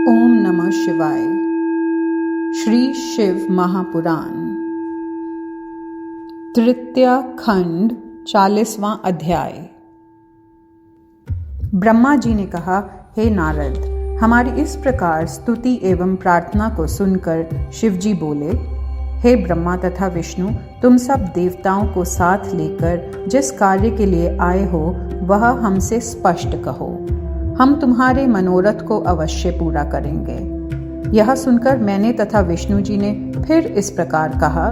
ओम नमः शिवाय। श्री शिव महापुराण तृतीय खंड 40वां अध्याय। ब्रह्मा जी ने कहा, हे नारद, हमारी इस प्रकार स्तुति एवं प्रार्थना को सुनकर शिव जी बोले, हे ब्रह्मा तथा विष्णु, तुम सब देवताओं को साथ लेकर जिस कार्य के लिए आए हो वह हमसे स्पष्ट कहो। हम तुम्हारे मनोरथ को अवश्य पूरा करेंगे। यह सुनकर मैंने तथा विष्णु जी ने फिर इस प्रकार कहा,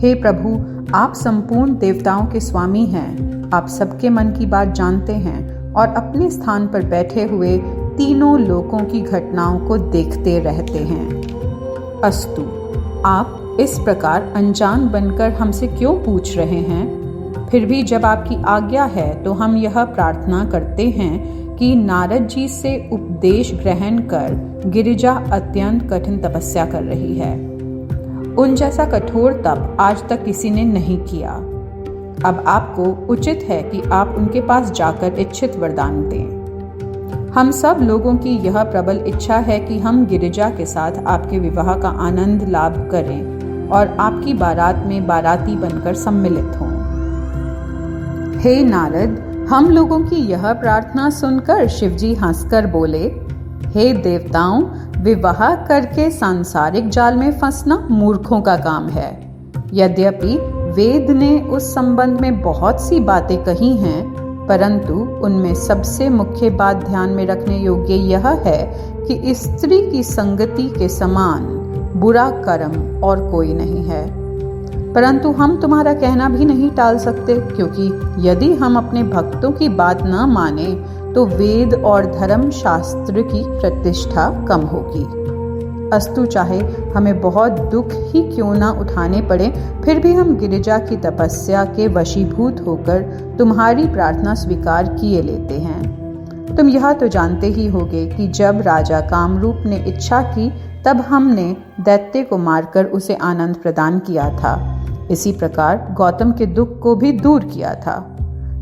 हे प्रभु, आप संपूर्ण देवताओं के स्वामी हैं। आप सबके मन की बात जानते हैं और अपने स्थान पर बैठे हुए तीनों लोकों की घटनाओं को देखते रहते हैं। अस्तु, आप इस प्रकार अनजान बनकर हमसे क्यों पूछ रहे हैं? फिर भी जब आपकी आज्ञा है तो हम यह प्रार्थना करते हैं कि नारद जी से उपदेश ग्रहण कर गिरिजा अत्यंत कठिन तपस्या कर रही है। उन जैसा कठोर तप आज तक किसी ने नहीं किया। अब आपको उचित है कि आप उनके पास जाकर इच्छित वरदान दें। हम सब लोगों की यह प्रबल इच्छा है कि हम गिरिजा के साथ आपके विवाह का आनंद लाभ करें और आपकी बारात में बाराती बनकर सम्मिलित हों। हे नारद, हम लोगों की यह प्रार्थना सुनकर शिवजी हंसकर बोले, हे देवताओं, विवाह करके सांसारिक जाल में फंसना मूर्खों का काम है। यद्यपि वेद ने उस संबंध में बहुत सी बातें कही हैं, परंतु उनमें सबसे मुख्य बात ध्यान में रखने योग्य यह है कि स्त्री की संगति के समान बुरा कर्म और कोई नहीं है। परंतु हम तुम्हारा कहना भी नहीं टाल सकते, क्योंकि यदि हम अपने भक्तों की बात न माने तो वेद और धर्म शास्त्र की प्रतिष्ठा कम होगी। अस्तु, चाहे हमें बहुत दुख ही क्यों न उठाने पड़े, फिर भी हम गिरिजा की तपस्या के वशीभूत होकर तुम्हारी प्रार्थना स्वीकार किए लेते हैं। तुम यह तो जानते ही होगे कि जब राजा कामरूप ने इच्छा की तब हमने दैत्य को मारकर उसे आनंद प्रदान किया था। इसी प्रकार गौतम के दुख को भी दूर किया था।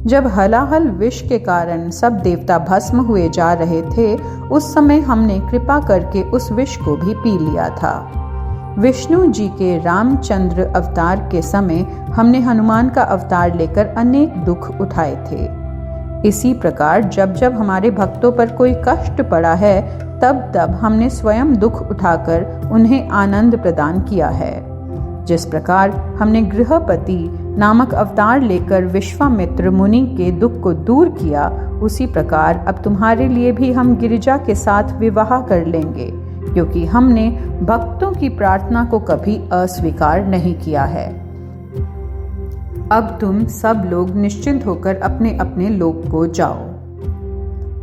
जब हलाहल विष के कारण सब देवता भस्म हुए जा रहे थे, उस समय हमने कृपा करके उस विष को भी पी लिया था। विष्णु जी के रामचंद्र अवतार के समय हमने हनुमान का अवतार लेकर अनेक दुख उठाए थे। इसी प्रकार जब जब हमारे भक्तों पर कोई कष्ट पड़ा है, तब तब हमने स्वयं दुख उठाकर उन्हें आनंद प्रदान किया है। जिस प्रकार हमने गृहपति नामक अवतार लेकर विश्वामित्र मुनि के दुख को दूर किया, उसी प्रकार अब तुम्हारे लिए भी हम गिरिजा के साथ विवाह कर लेंगे, क्योंकि हमने भक्तों की प्रार्थना को कभी अस्वीकार नहीं किया है। अब तुम सब लोग निश्चिंत होकर अपने अपने लोक को जाओ।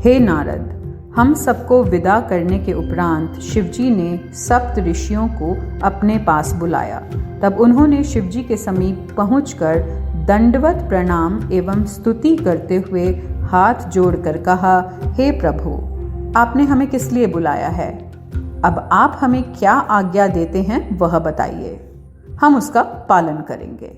हे नारद, हम सबको विदा करने के उपरांत शिवजी ने सप्त ऋषियों को अपने पास बुलाया। तब उन्होंने शिवजी के समीप पहुंचकर दंडवत प्रणाम एवं स्तुति करते हुए हाथ जोड़कर कहा, हे प्रभु, आपने हमें किस लिए बुलाया है? अब आप हमें क्या आज्ञा देते हैं वह बताइए, हम उसका पालन करेंगे।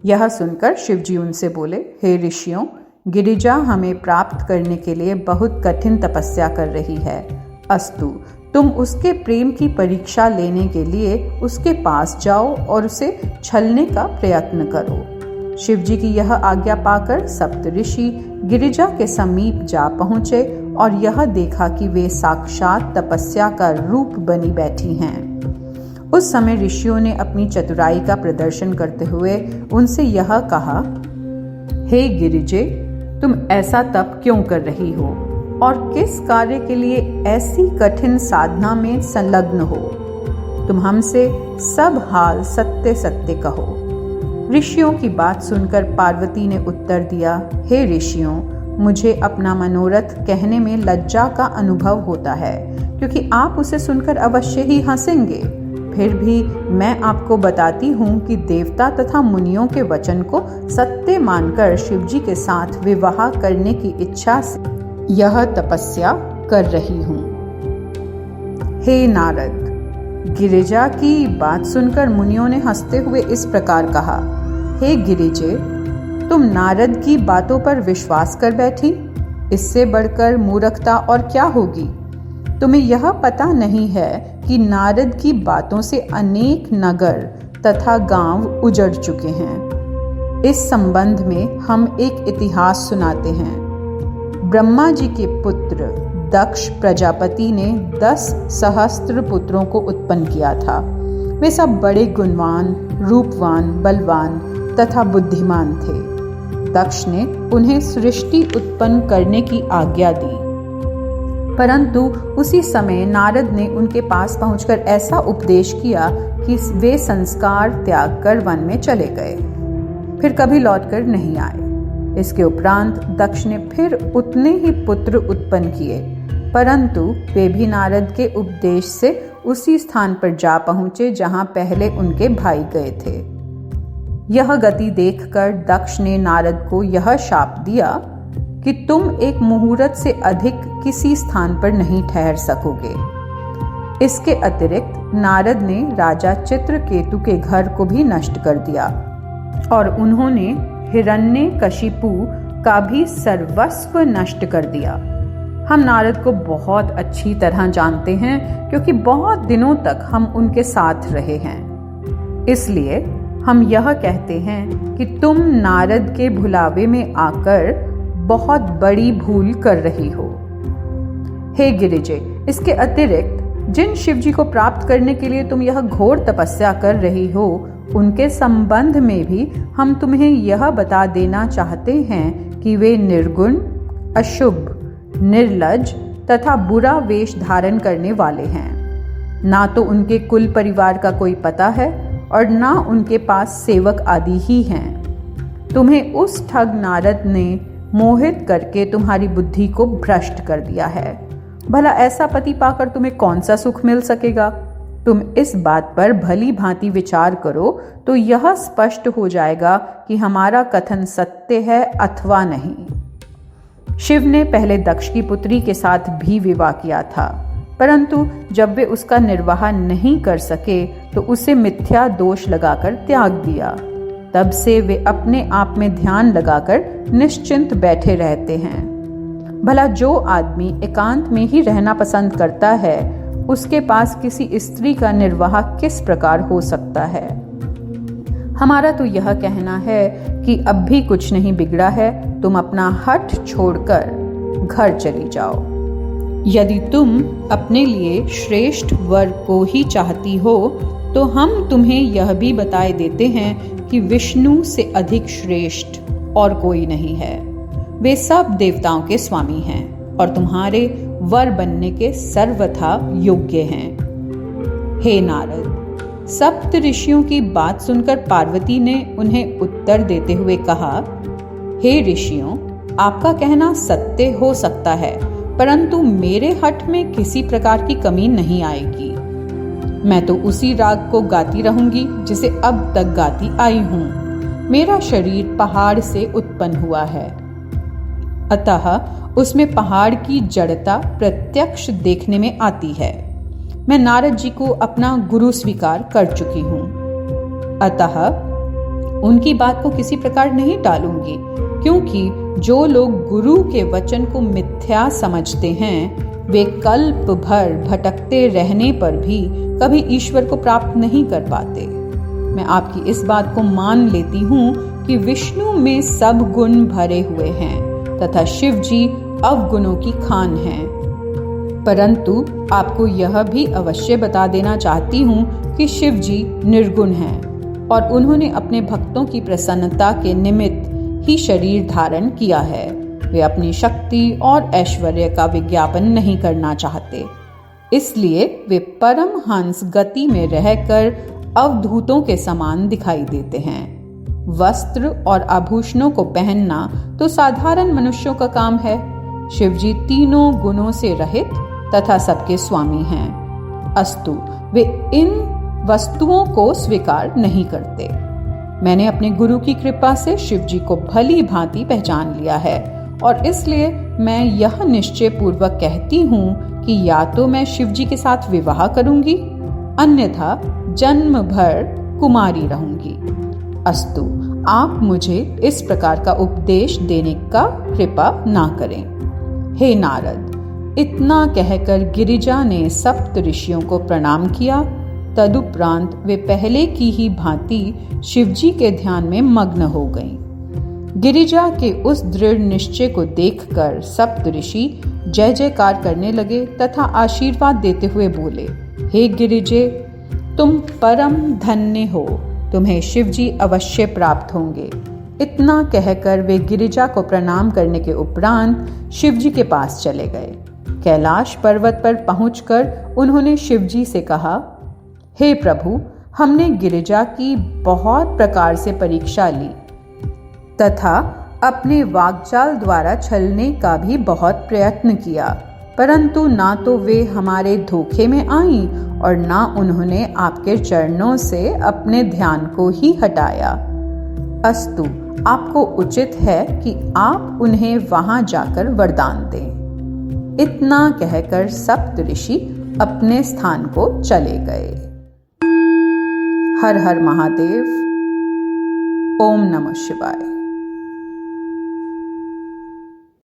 यह सुनकर शिवजी उनसे बोले, हे ऋषियों, गिरिजा हमें प्राप्त करने के लिए बहुत कठिन तपस्या कर रही है। अस्तु, तुम उसके प्रेम की परीक्षा लेने के लिए उसके पास जाओ और उसे छलने का प्रयत्न करो। शिवजी की यह आज्ञा पाकर सप्त ऋषि गिरिजा के समीप जा पहुँचे और यह देखा कि वे साक्षात तपस्या का रूप बनी बैठी हैं। उस समय ऋषियों ने अपनी चतुराई का प्रदर्शन करते हुए उनसे यह कहा, हे गिरिजे, तुम ऐसा तप क्यों कर रही हो और किस कार्य के लिए ऐसी कठिन साधना में संलग्न हो? तुम हमसे सब हाल सत्य सत्य कहो। ऋषियों की बात सुनकर पार्वती ने उत्तर दिया, हे ऋषियों, मुझे अपना मनोरथ कहने में लज्जा का अनुभव होता है, क्योंकि आप उसे सुनकर अवश्य ही हंसेंगे। फिर भी मैं आपको बताती हूँ कि देवता तथा मुनियों के वचन को सत्य मानकर शिवजी के साथ विवाह करने की इच्छा से यह तपस्या कर रही हूँ। हे नारद, गिरिजा की बात सुनकर मुनियों ने हंसते हुए इस प्रकार कहा, हे गिरिजे, तुम नारद की बातों पर विश्वास कर बैठी? इससे बढ़कर मूर्खता और क्या होगी? तुम्हें यह पता नहीं है कि नारद की बातों से अनेक नगर तथा गांव उजड़ चुके हैं। इस संबंध में हम एक इतिहास सुनाते हैं। ब्रह्मा जी के पुत्र दक्ष प्रजापति ने 10 सहस्त्र पुत्रों को उत्पन्न किया था। वे सब बड़े गुणवान, रूपवान, बलवान तथा बुद्धिमान थे। दक्ष ने उन्हें सृष्टि उत्पन्न करने की आज्ञा दी, परंतु उसी समय नारद ने उनके पास पहुंचकर ऐसा उपदेश किया कि वे संस्कार त्याग कर वन में चले गए, फिर कभी लौटकर नहीं आए। इसके उपरांत दक्ष ने फिर उतने ही पुत्र उत्पन्न किए, परंतु वे भी नारद के उपदेश से उसी स्थान पर जा पहुंचे जहां पहले उनके भाई गए थे। यह गति देखकर दक्ष ने नारद को यह शाप दिया कि तुम एक मुहूर्त से अधिक किसी स्थान पर नहीं ठहर सकोगे। इसके अतिरिक्त नारद ने राजा चित्रकेतु के घर को भी नष्ट कर दिया और उन्होंने हिरण्यकशिपु का भी सर्वस्व नष्ट कर दिया। हम नारद को बहुत अच्छी तरह जानते हैं क्योंकि बहुत दिनों तक हम उनके साथ रहे हैं। इसलिए हम यह कहते हैं कि तुम नारद के भुलावे में आकर बहुत बड़ी भूल कर रही हो। हे गिरिजे, इसके अतिरिक्त जिन शिवजी को प्राप्त करने के लिए तुम यह घोर तपस्या कर रही हो, उनके संबंध में भी हम तुम्हें यह बता देना चाहते हैं कि वे निर्गुण, अशुभ, निर्लज तथा बुरा वेश धारण करने वाले हैं। ना तो उनके कुल परिवार का कोई पता है और ना उनके पास सेवक आदि ही हैं। तुम्हें उस ठग नारद ने मोहित करके तुम्हारी बुद्धि को भ्रष्ट कर दिया है। भला ऐसा पति पाकर तुम्हें कौन सा सुख मिल सकेगा? तुम इस बात पर भली भांति विचार करो तो यह स्पष्ट हो जाएगा कि हमारा कथन सत्य है अथवा नहीं। शिव ने पहले दक्ष की पुत्री के साथ भी विवाह किया था, परंतु जब वे उसका निर्वाह नहीं कर सके तो उसे मिथ्या दोष लगाकर त्याग दिया। तब से वे अपने आप में ध्यान लगाकर निश्चिंत बैठे रहते हैं। भला जो आदमी एकांत में ही रहना पसंद करता है, उसके पास किसी स्त्री का निर्वाह किस प्रकार हो सकता है? हमारा तो यह कहना है कि अब भी कुछ नहीं बिगड़ा है, तुम अपना हठ छोड़कर घर चली जाओ। यदि तुम अपने लिए श्रेष्ठ वर को ही चाहती हो तो हम तुम्हें यह भी बताए देते हैं कि विष्णु से अधिक श्रेष्ठ और कोई नहीं है। वे सब देवताओं के स्वामी हैं और तुम्हारे वर बनने के सर्वथा योग्य हैं। हे नारद, सप्त ऋषियों की बात सुनकर पार्वती ने उन्हें उत्तर देते हुए कहा, हे ऋषियों, आपका कहना सत्य हो सकता है, परंतु मेरे हठ में किसी प्रकार की कमी नहीं आएगी। मैं तो उसी राग को गाती रहूंगी जिसे अब तक गाती आई हूं। मेरा शरीर पहाड़ से उत्पन्न हुआ है, अतः उसमें पहाड़ की जड़ता प्रत्यक्ष देखने में आती है। मैं नारद जी को अपना गुरु स्वीकार कर चुकी हूं, अतः उनकी बात को किसी प्रकार नहीं टालूंगी, क्योंकि जो लोग गुरु के वचन को मिथ्या समझते हैं, वे कल्प भर भटकते रहने पर भी कभी ईश्वर को प्राप्त नहीं कर पाते। मैं आपकी इस बात को मान लेती हूँ कि विष्णु में सब गुण भरे हुए हैं तथा शिव जी अवगुणों की खान हैं, परंतु आपको यह भी अवश्य बता देना चाहती हूँ कि शिव जी निर्गुण हैं और उन्होंने अपने भक्तों की प्रसन्नता के निमित्त ही शरीर धारण किया है। वे अपनी शक्ति और ऐश्वर्य का विज्ञापन नहीं करना चाहते, इसलिए वे परमहंस गति में रहकर अवधूतों के समान दिखाई देते हैं। वस्त्र और आभूषणों को पहनना तो साधारण मनुष्यों का काम है। शिवजी तीनों गुणों से रहित तथा सबके स्वामी हैं, अस्तु वे इन वस्तुओं को स्वीकार नहीं करते। मैंने अपने गुरु की कृपा से शिवजी को भली भांति पहचान लिया है और इसलिए मैं यह निश्चय पूर्वक कहती हूँ कि या तो मैं शिवजी के साथ विवाह करूंगी, अन्यथा जन्म भर कुमारी रहूंगी। अस्तु, आप मुझे इस प्रकार का उपदेश देने का कृपा ना करें। हे नारद, इतना कहकर गिरिजा ने सप्त ऋषियों को प्रणाम किया। तदुपरांत वे पहले की ही भांति शिवजी के ध्यान में मग्न हो गईं। गिरिजा के उस दृढ़ निश्चय को देखकर सप्त ऋषि जय जयकार करने लगे तथा आशीर्वाद देते हुए बोले, हे गिरिजे, तुम परम धन्य हो, तुम्हें शिवजी अवश्य प्राप्त होंगे। इतना कहकर वे गिरिजा को प्रणाम करने के उपरांत शिवजी के पास चले गए। कैलाश पर्वत पर पहुंचकर उन्होंने शिवजी से कहा, हे प्रभु, हमने गिरिजा की बहुत प्रकार से परीक्षा ली तथा अपने वाक्जाल द्वारा छलने का भी बहुत प्रयत्न किया, परंतु ना तो वे हमारे धोखे में आईं और ना उन्होंने आपके चरणों से अपने ध्यान को ही हटाया। अस्तु, आपको उचित है कि आप उन्हें वहां जाकर वरदान दें। इतना कहकर सप्त ऋषि अपने स्थान को चले गए। हर हर महादेव। ओम नमः शिवाय।